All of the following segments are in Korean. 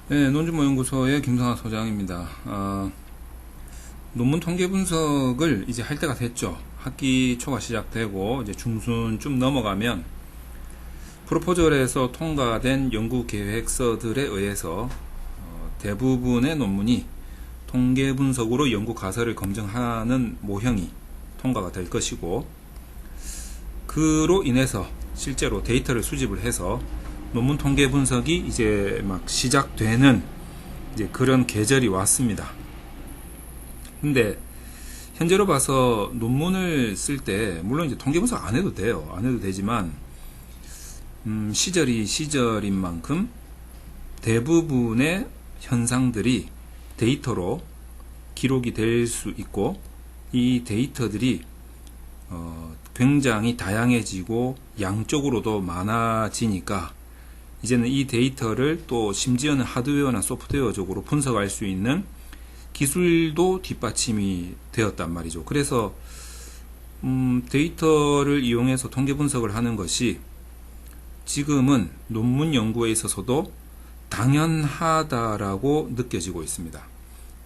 네, 논주모연구소의 김성학 소장입니다. 논문 통계 분석을 이제 할 때가 됐죠. 학기 초가 시작되고 이제 중순쯤 넘어가면 프로포절에서 통과된 연구 계획서들에 의해서 대부분의 논문이 통계 분석으로 연구 가설을 검증하는 모형이 통과가 될 것이고, 그로 인해서 실제로 데이터를 수집을 해서 논문 통계 분석이 이제 막 시작되는 이제 그런 계절이 왔습니다. 근데 현재로 봐서 논문을 쓸 때 물론 이제 통계 분석 안 해도 돼요. 안 해도 되지만 시절이 시절인 만큼 대부분의 현상들이 데이터로 기록이 될 수 있고, 이 데이터들이 굉장히 다양해지고 양쪽으로도 많아지니까 이제는 이 데이터를 또 심지어는 하드웨어나 소프트웨어적으로 분석할 수 있는 기술도 뒷받침이 되었단 말이죠. 그래서 데이터를 이용해서 통계 분석을 하는 것이 지금은 논문 연구에 있어서도 당연하다라고 느껴지고 있습니다.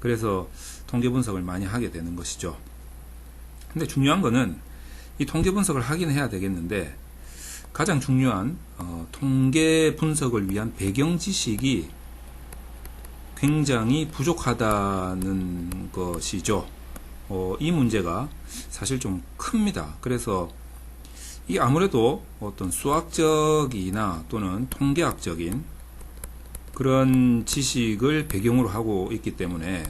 그래서 통계 분석을 많이 하게 되는 것이죠. 근데 중요한 거는 이 통계 분석을 하긴 해야 되겠는데, 가장 중요한 통계 분석을 위한 배경 지식이 굉장히 부족하다는 것이죠. 이 문제가 사실 좀 큽니다. 그래서 이 아무래도 어떤 수학적이나 또는 통계학적인 그런 지식을 배경으로 하고 있기 때문에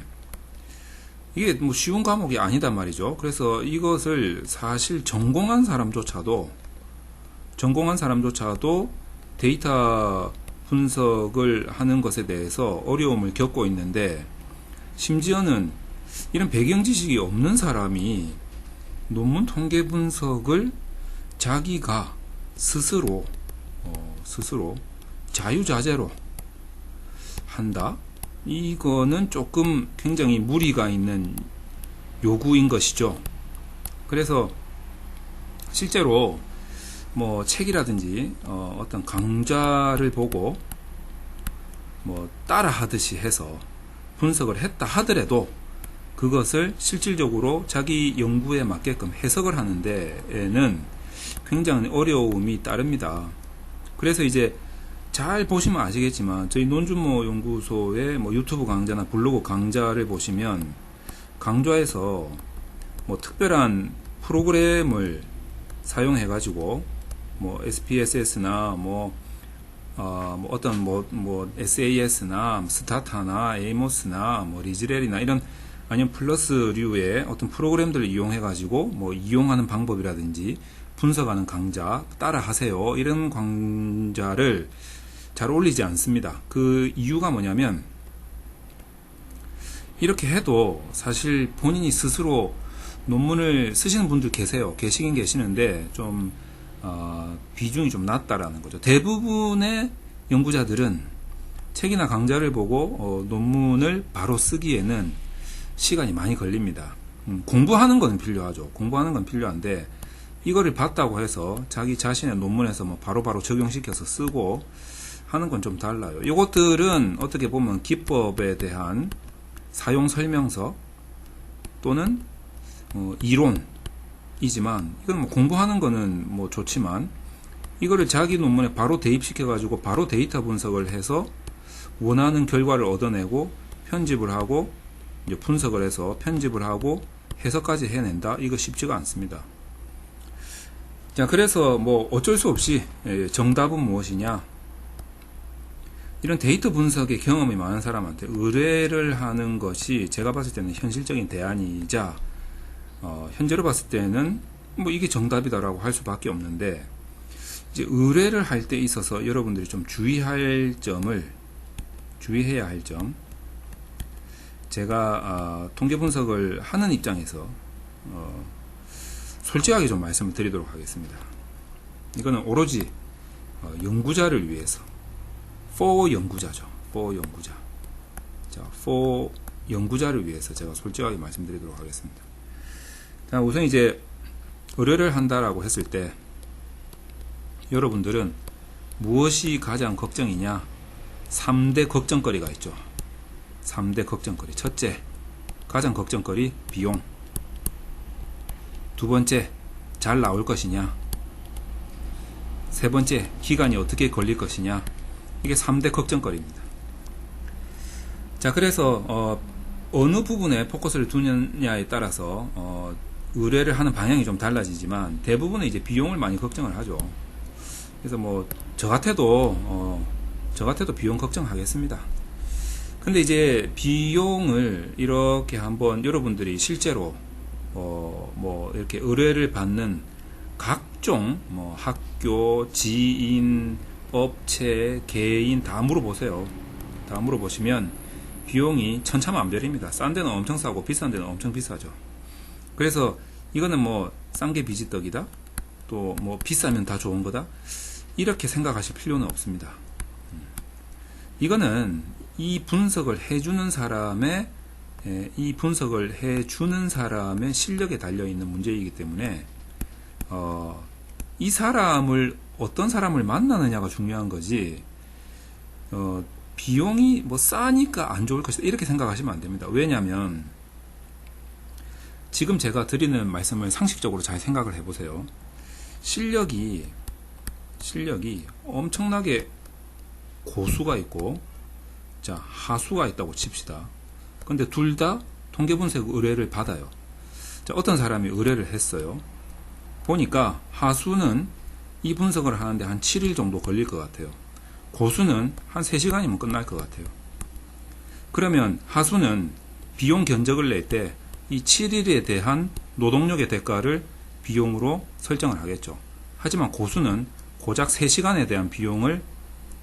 이게 뭐 쉬운 과목이 아니단 말이죠. 그래서 이것을 사실 전공한 사람조차도 데이터 분석을 하는 것에 대해서 어려움을 겪고 있는데, 심지어는 이런 배경 지식이 없는 사람이 논문 통계 분석을 자기가 스스로 자유자재로 한다? 이거는 조금 굉장히 무리가 있는 요구인 것이죠. 그래서 실제로 뭐 책이라든지 어떤 강좌를 보고 뭐 따라 하듯이 해서 분석을 했다 하더라도 그것을 실질적으로 자기 연구에 맞게끔 해석을 하는 데에는 굉장히 어려움이 따릅니다. 그래서 이제 잘 보시면 아시겠지만 저희 논주모 연구소의 뭐 유튜브 강좌나 블로그 강좌를 보시면 강좌에서 뭐 특별한 프로그램을 사용해 가지고 뭐 SPSS나 어떤 SAS나 스타타나 에이모스나 뭐 리즈렐이나 이런, 아니면 플러스류의 어떤 프로그램들을 이용해 가지고 뭐 이용하는 방법이라든지 분석하는 강좌 따라 하세요, 이런 강좌를 잘 올리지 않습니다. 그 이유가 뭐냐면, 이렇게 해도 사실 본인이 스스로 논문을 쓰시는 분들 계시긴 계시는데 좀 비중이 좀 낮다라는 거죠. 대부분의 연구자들은 책이나 강좌를 보고 논문을 바로 쓰기에는 시간이 많이 걸립니다. 공부하는 건 필요하죠. 공부하는 건 필요한데, 이거를 봤다고 해서 자기 자신의 논문에서 뭐 바로바로 적용시켜서 쓰고 하는 건 좀 달라요. 이것들은 어떻게 보면 기법에 대한 사용 설명서 또는 이론이지만, 이건 뭐 공부하는 거는 뭐 좋지만, 이거를 자기 논문에 바로 대입시켜 가지고 바로 데이터 분석을 해서 원하는 결과를 얻어내고 편집을 하고 이제 분석을 해서 편집을 하고 해석까지 해낸다, 이거 쉽지가 않습니다. 자, 그래서 뭐 어쩔 수 없이 정답은 무엇이냐, 이런 데이터 분석의 경험이 많은 사람한테 의뢰를 하는 것이 제가 봤을 때는 현실적인 대안이자, 현재로 봤을 때는 뭐 이게 정답이다라고 할 수밖에 없는데, 이제 의뢰를 할 때 있어서 여러분들이 좀 주의해야 할 점, 제가 통계 분석을 하는 입장에서 솔직하게 좀 말씀을 드리도록 하겠습니다. 이거는 오로지 연구자를 위해서, for 연구자죠. for 연구자. 자, for 연구자를 위해서 제가 솔직하게 말씀드리도록 하겠습니다. 자, 우선 이제 의뢰를 한다라고 했을 때 여러분들은 무엇이 가장 걱정이냐? 3대 걱정거리가 있죠. 3대 걱정거리. 첫째, 가장 걱정거리 비용. 두 번째, 잘 나올 것이냐. 세 번째, 기간이 어떻게 걸릴 것이냐. 이게 3대 걱정거리입니다. 자, 그래서 어느 부분에 포커스를 두느냐에 따라서 의뢰를 하는 방향이 좀 달라지지만 대부분은 이제 비용을 많이 걱정을 하죠. 그래서 뭐 저 같아도 비용 걱정하겠습니다. 근데 이제 비용을 이렇게 한번 여러분들이 실제로 뭐 이렇게 의뢰를 받는 각종 뭐 학교, 지인, 업체, 개인 다 물어보세요. 다 물어보시면 비용이 천차만별입니다. 싼 데는 엄청 싸고 비싼 데는 엄청 비싸죠. 그래서 이거는 뭐 싼 게 비지떡이다, 또 뭐 비싸면 다 좋은 거다, 이렇게 생각하실 필요는 없습니다. 이거는 이 분석을 해주는 사람의 실력에 달려있는 문제이기 때문에 이 사람을 어떤 사람을 만나느냐가 중요한 거지, 비용이 뭐 싸니까 안 좋을 것이다 이렇게 생각하시면 안 됩니다. 왜냐하면 지금 제가 드리는 말씀을 상식적으로 잘 생각을 해보세요. 실력이 엄청나게 고수가 있고, 자, 하수가 있다고 칩시다. 근데 둘 다 통계분석 의뢰를 받아요. 자, 어떤 사람이 의뢰를 했어요. 보니까 하수는 이 분석을 하는데 한 7일 정도 걸릴 것 같아요. 고수는 한 3시간이면 끝날 것 같아요. 그러면 하수는 비용 견적을 낼 때 이 7일에 대한 노동력의 대가를 비용으로 설정을 하겠죠. 하지만 고수는 고작 3시간에 대한 비용을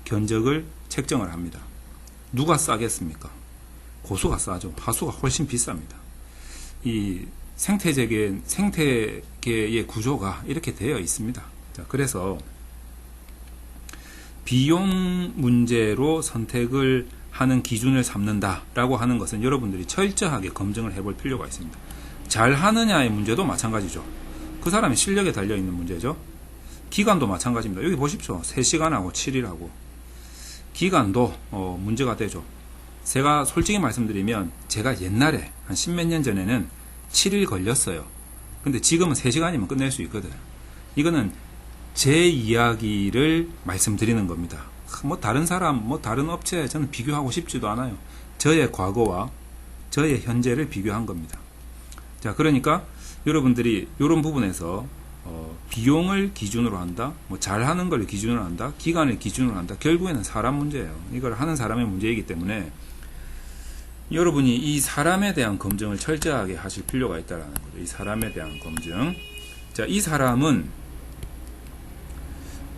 견적을 책정을 합니다. 누가 싸겠습니까? 고수가 싸죠. 하수가 훨씬 비쌉니다. 이 생태계의 구조가 이렇게 되어 있습니다. 자, 그래서 비용 문제로 선택을 하는 기준을 삼는다라고 하는 것은 여러분들이 철저하게 검증을 해볼 필요가 있습니다. 잘 하느냐의 문제도 마찬가지죠. 그 사람의 실력에 달려있는 문제죠. 기간도 마찬가지입니다. 여기 보십시오. 3시간하고 7일하고 기간도 문제가 되죠. 제가 솔직히 말씀드리면 제가 옛날에 한 10몇 년 전에는 7일 걸렸어요. 근데 지금은 3시간이면 끝낼 수 있거든. 이거는 제 이야기를 말씀드리는 겁니다. 뭐 다른 사람, 뭐 다른 업체 저는 비교하고 싶지도 않아요. 저의 과거와 저의 현재를 비교한 겁니다. 자, 그러니까 여러분들이 이런 부분에서 비용을 기준으로 한다, 뭐 잘하는 걸 기준으로 한다, 기간을 기준으로 한다. 결국에는 사람 문제예요. 이걸 하는 사람의 문제이기 때문에 여러분이 이 사람에 대한 검증을 철저하게 하실 필요가 있다는 거죠. 이 사람에 대한 검증. 자, 이 사람은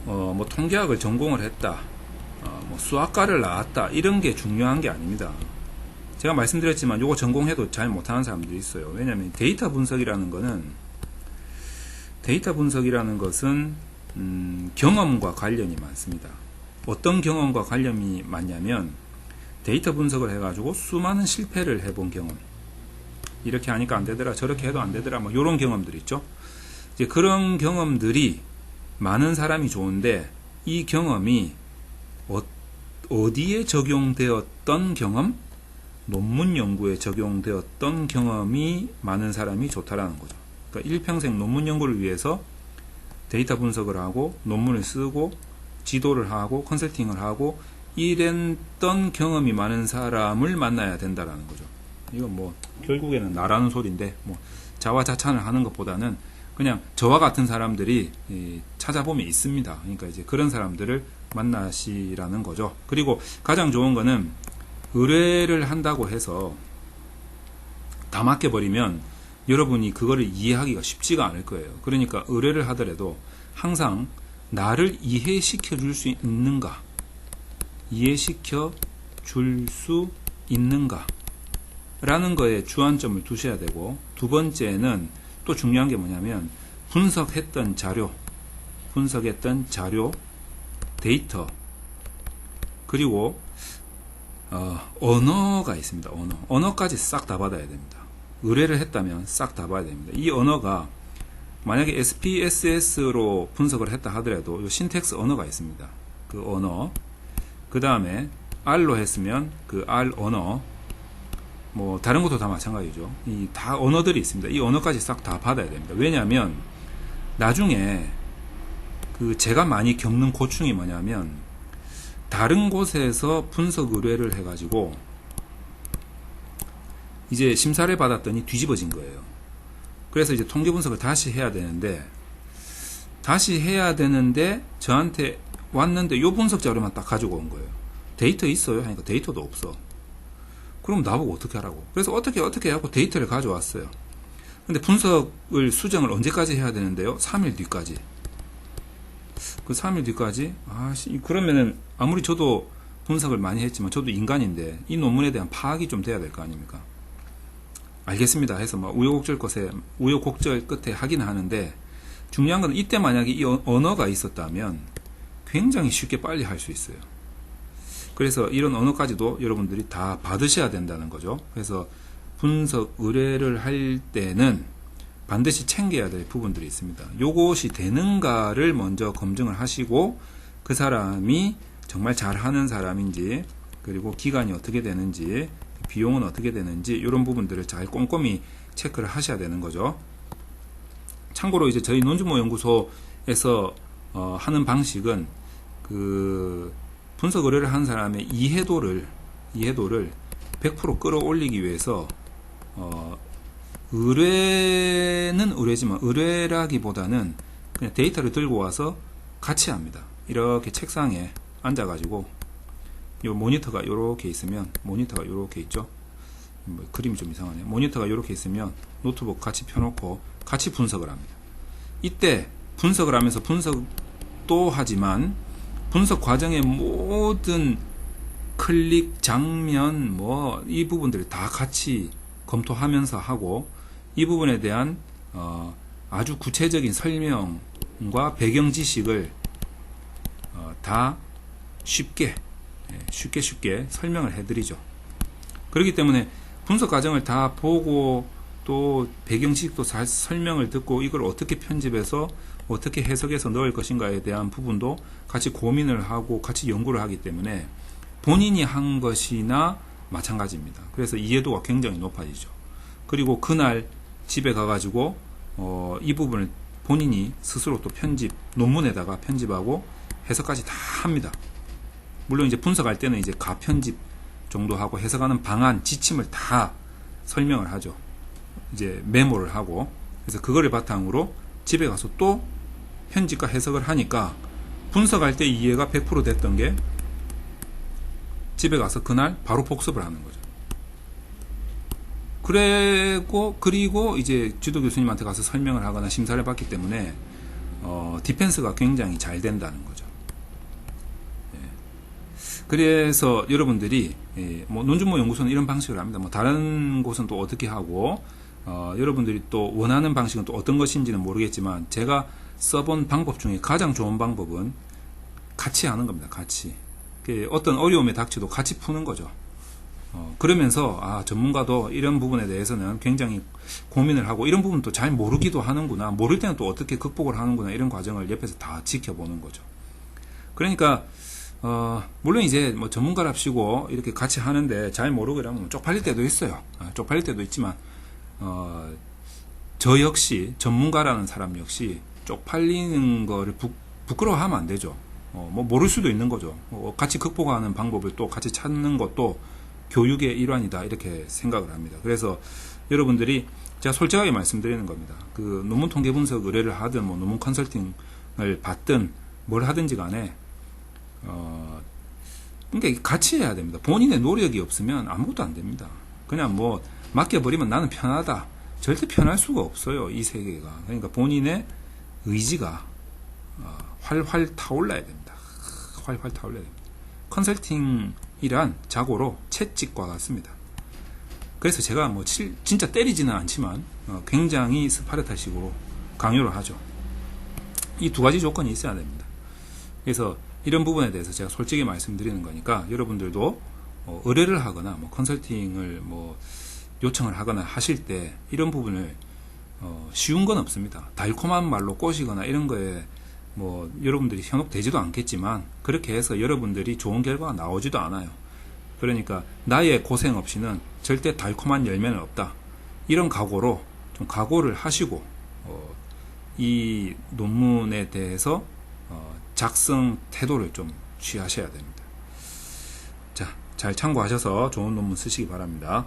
뭐 통계학을 전공을 했다, 뭐 수학과를 나왔다, 이런 게 중요한 게 아닙니다. 제가 말씀드렸지만 요거 전공해도 잘 못하는 사람들이 있어요. 왜냐하면 데이터 분석이라는 것은 경험과 관련이 많습니다. 어떤 경험과 관련이 많냐면 데이터 분석을 해가지고 수많은 실패를 해본 경험, 이렇게 하니까 안 되더라, 저렇게 해도 안 되더라, 뭐 이런 경험들 있죠. 이제 그런 경험들이 많은 사람이 좋은데 이 경험이 어디에 적용되었던 경험, 논문 연구에 적용되었던 경험이 많은 사람이 좋다라는 거죠. 그러니까 일평생 논문 연구를 위해서 데이터 분석을 하고 논문을 쓰고 지도를 하고 컨설팅을 하고 이랬던 경험이 많은 사람을 만나야 된다라는 거죠. 이건 뭐 결국에는 나라는 소리인데, 뭐 자화자찬을 하는 것보다는 그냥 저와 같은 사람들이 찾아보면 있습니다. 그러니까 이제 그런 사람들을 만나시라는 거죠. 그리고 가장 좋은 거는 의뢰를 한다고 해서 다 맡겨버리면 여러분이 그거를 이해하기가 쉽지가 않을 거예요. 그러니까 의뢰를 하더라도 항상 나를 이해시켜 줄 수 있는가, 이해시켜 줄 수 있는가 라는 거에 주안점을 두셔야 되고, 두 번째는 또 중요한 게 뭐냐면 분석했던 자료, 데이터, 그리고 언어가 있습니다. 언어까지 싹 다 받아야 됩니다. 의뢰를 했다면 싹 다 봐야 됩니다. 이 언어가 만약에 SPSS로 분석을 했다 하더라도 이 신텍스 언어가 있습니다. 그 언어, 그 다음에 R로 했으면 그 R 언어, 뭐 다른 것도 다 마찬가지죠. 이 다 언어들이 있습니다. 이 언어까지 싹 다 받아야 됩니다. 왜냐하면 나중에 그 제가 많이 겪는 고충이 뭐냐면 다른 곳에서 분석 의뢰를 해가지고 이제 심사를 받았더니 뒤집어진 거예요. 그래서 이제 통계 분석을 다시 해야 되는데 저한테 왔는데 요 분석 자료만 딱 가지고 온 거예요. 데이터 있어요? 하니까 데이터도 없어. 그럼 나보고 어떻게 하라고. 그래서 어떻게 하고 데이터를 가져왔어요. 근데 분석을 수정을 언제까지 해야 되는데요? 3일 뒤까지. 그 3일 뒤까지? 그러면은 아무리 저도 분석을 많이 했지만 저도 인간인데 이 논문에 대한 파악이 좀 돼야 될 거 아닙니까? 알겠습니다 해서 막 우여곡절 끝에 하긴 하는데 중요한 건 이때 만약에 이 언어가 있었다면 굉장히 쉽게 빨리 할 수 있어요. 그래서 이런 언어까지도 여러분들이 다 받으셔야 된다는 거죠. 그래서 분석 의뢰를 할 때는 반드시 챙겨야 될 부분들이 있습니다. 요것이 되는가를 먼저 검증을 하시고 그 사람이 정말 잘하는 사람인지, 그리고 기간이 어떻게 되는지, 비용은 어떻게 되는지 이런 부분들을 잘 꼼꼼히 체크를 하셔야 되는 거죠. 참고로 이제 저희 논주모 연구소에서 하는 방식은 그 분석 의뢰를 하는 사람의 이해도를 100% 끌어올리기 위해서 의뢰는 의뢰지만 의뢰라기보다는 그냥 데이터를 들고 와서 같이 합니다. 이렇게 책상에 앉아가지고 요 모니터가 요렇게 있으면 모니터가 요렇게 있죠. 그림이 좀 이상하네요. 모니터가 요렇게 있으면 노트북 같이 펴놓고 같이 분석을 합니다. 이때 분석을 하면서 분석도 하지만 분석 과정의 모든 클릭, 장면, 뭐 이 부분들을 다 같이 검토하면서 하고 이 부분에 대한 아주 구체적인 설명과 배경 지식을 다 쉽게 설명을 해드리죠. 그렇기 때문에 분석 과정을 다 보고 또 배경 지식도 잘 설명을 듣고 이걸 어떻게 편집해서 어떻게 해석해서 넣을 것인가에 대한 부분도 같이 고민을 하고 같이 연구를 하기 때문에 본인이 한 것이나 마찬가지입니다. 그래서 이해도가 굉장히 높아지죠. 그리고 그날 집에 가가지고 이 부분을 본인이 스스로 또 논문에다가 편집하고 해석까지 다 합니다. 물론 이제 분석할 때는 이제 가편집 정도 하고 해석하는 방안, 지침을 다 설명을 하죠. 이제 메모를 하고, 그래서 그거를 바탕으로 집에 가서 또 편집과 해석을 하니까 분석할 때 이해가 100% 됐던 게 집에 가서 그날 바로 복습을 하는 거죠. 그리고 이제 지도 교수님한테 가서 설명을 하거나 심사를 받기 때문에 디펜스가 굉장히 잘 된다는 거죠. 그래서 여러분들이 뭐 논준모 연구소는 이런 방식을 합니다. 뭐 다른 곳은 또 어떻게 하고 여러분들이 또 원하는 방식은 또 어떤 것인지는 모르겠지만 제가 써본 방법 중에 가장 좋은 방법은 같이 하는 겁니다. 같이 어떤 어려움에 닥쳐도 같이 푸는 거죠. 그러면서 전문가도 이런 부분에 대해서는 굉장히 고민을 하고 이런 부분도 잘 모르기도 하는구나, 모를 때는 또 어떻게 극복을 하는구나, 이런 과정을 옆에서 다 지켜보는 거죠. 그러니까 물론 이제 뭐 전문가랍시고 이렇게 같이 하는데 잘 모르고 이러면 쪽팔릴 때도 있어요. 쪽팔릴 때도 있지만 저 역시 전문가라는 사람 역시 쪽팔리는 거를 부끄러워하면 안 되죠. 뭐 모를 수도 있는 거죠. 같이 극복하는 방법을 또 같이 찾는 것도 교육의 일환이다, 이렇게 생각을 합니다. 그래서 여러분들이 제가 솔직하게 말씀드리는 겁니다. 그 논문 통계 분석 의뢰를 하든 뭐 논문 컨설팅을 받든 뭘 하든지 간에 그러니까 같이 해야 됩니다. 본인의 노력이 없으면 아무것도 안 됩니다. 그냥 뭐 맡겨버리면 나는 편하다, 절대 편할 수가 없어요, 이 세계가. 그러니까 본인의 의지가 활활 타올라야 됩니다. 활활 타올라야 됩니다. 컨설팅이란 자고로 채찍과 같습니다. 그래서 제가 뭐 진짜 때리지는 않지만 굉장히 스파르타식으로 강요를 하죠. 이 두 가지 조건이 있어야 됩니다. 그래서 이런 부분에 대해서 제가 솔직히 말씀드리는 거니까 여러분들도 의뢰를 하거나 뭐 컨설팅을 뭐 요청을 하거나 하실 때 이런 부분을 쉬운 건 없습니다. 달콤한 말로 꼬시거나 이런 거에 뭐 여러분들이 현혹되지도 않겠지만 그렇게 해서 여러분들이 좋은 결과가 나오지도 않아요. 그러니까 나의 고생 없이는 절대 달콤한 열매는 없다. 이런 각오로 좀 각오를 하시고 이 논문에 대해서 작성 태도를 좀 취하셔야 됩니다. 자, 잘 참고하셔서 좋은 논문 쓰시기 바랍니다.